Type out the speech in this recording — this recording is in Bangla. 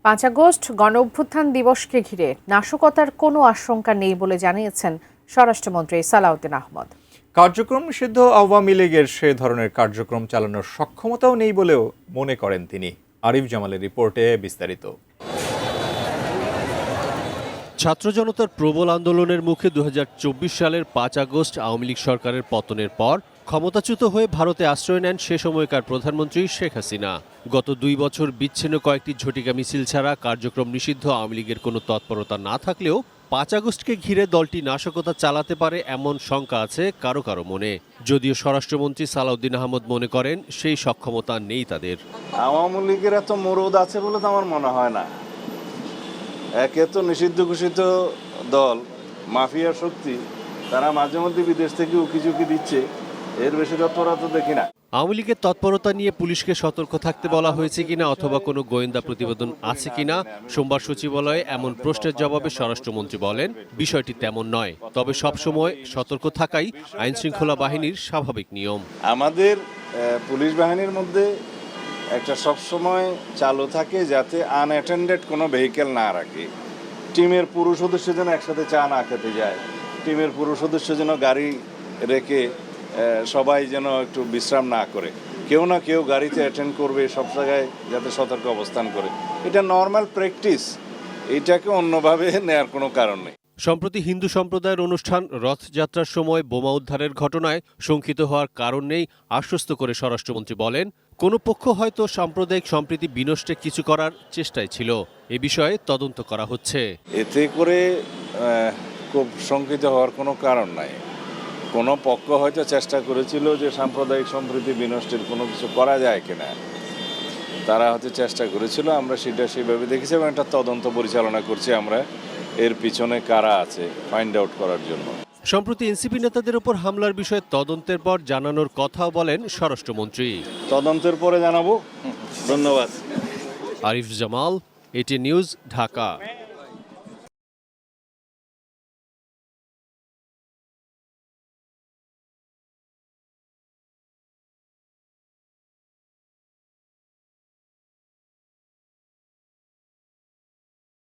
5 আগস্ট গণঅভ্যুত্থান দিবসকে ঘিরে নাশকতার কোনো আশঙ্কা নেই বলে জানিয়েছেন স্বরাষ্ট্রমন্ত্রী সালাউদ্দিন আহমদ। কার্যক্রম নিষিদ্ধ আওয়ামী লীগের সে ধরনের কার্যক্রম চালানোর সক্ষমতাও নেই বলেও মনে করেন তিনি। আরিফ জামালের রিপোর্টে বিস্তারিত। ছাত্র জনতার প্রবল আন্দোলনের মুখে 2024 সালের 5 আগস্ট আওয়ামী লীগ সরকারের পতনের পর ক্ষমতাচ্যুত হয়ে ভারতে আশ্রয় নেন সে সময়কার প্রধানমন্ত্রী শেখ হাসিনা। গত 2 বছর বিচ্ছিন্ন কয়েকটি ঝটিকা মিছিল ছাড়া কার্যক্রম নিষিদ্ধ আওয়ামী লীগের কোনো তৎপরতা না থাকলেও 5 আগস্টকে ঘিরে দলটি নাশকতা চালাতে পারে এমন শঙ্কা আছে কারো কারো মনে। যদিও স্বরাষ্ট্রমন্ত্রী সালাউদ্দিন আহমদ মনে করেন সেই সক্ষমতা নেই তাদের। আওয়ামী লীগের এত মরদ আছে বলে তো আমার মনে হয় না। একে তো নিষিদ্ধ ঘোষিত দল, মাফিয়া শক্তি, তারা মাঝে মধ্যে বিদেশ থেকে উকিঝুঁকি দিচ্ছে, এর বেশি তৎপরতা তো দেখি না। আওয়ামী লীগের তৎপরতা নিয়ে পুলিশকে সতর্ক থাকতে বলা হয়েছে কিনা অথবা কোনো গোয়েন্দা প্রতিবেদন আছে কিনা সোমবার সচিবালয়ে এমন প্রশ্নের জবাবে স্বরাষ্ট্রমন্ত্রী বলেন, বিষয়টি তেমন নয়, তবে সবসময় সতর্ক থাকাই আইনশৃঙ্খলা বাহিনীর স্বাভাবিক নিয়ম। আমাদের পুলিশ বাহিনীর মধ্যে একটা সবসময় চালু থাকে যাতে আনঅ্যাটেন্ডেড কোনো ভেহিকেল না রাখে। টিমের পুরো সদস্য যেন একসাথে চা না খেতে যায়, টিমের পুরো সদস্য যেন গাড়ি রেখে সবাই যেন একটু বিশ্রাম না করে, কেউ না কেউ গাড়িতে অ্যাটেন্ড করবে, সব জায়গায় যাতে সতর্ক অবস্থান করে। এটা নর্মাল প্র্যাকটিস, এইটাকে অন্যভাবে নেওয়ার কোনো কারণ নেই। সম্প্রতি হিন্দু সম্প্রদায়ের অনুষ্ঠান রথযাত্রার সময় বোমা উদ্ধারের ঘটনায় শঙ্কিত হওয়ার কারণ নেই আশ্বস্ত করে স্বরাষ্ট্রমন্ত্রী বলেন, কোনো পক্ষ হয়তো সাম্প্রদায়িক সম্প্রীতি বিনষ্টে কিছু করার চেষ্টায় ছিল, এ বিষয়ে তদন্ত করা হচ্ছে। এতে করে খুব শঙ্কিত হওয়ার কোনো কারণ নাই। কোনো পক্ষ হয়তো চেষ্টা করেছিল যে সাম্প্রদায়িক সম্প্রীতি বিনষ্টের কোনো কিছু করা যায় কিনা, তারা হয়তো চেষ্টা করেছিল, আমরা সেটা সেভাবে দেখেছি এবং একটা তদন্ত পরিচালনা করছি আমরা এর পিছনে কারা আছে ফাইন্ড আউট করার জন্য। সম্প্রতি এনসিপি নেতাদের উপর হামলার বিষয়ে তদন্তের পর জানানোর কথাও বলেন স্বরাষ্ট্রমন্ত্রী। তদন্তের পরে জানাবো। ধন্যবাদ। আরিফ জামাল, এটি নিউজ, ঢাকা।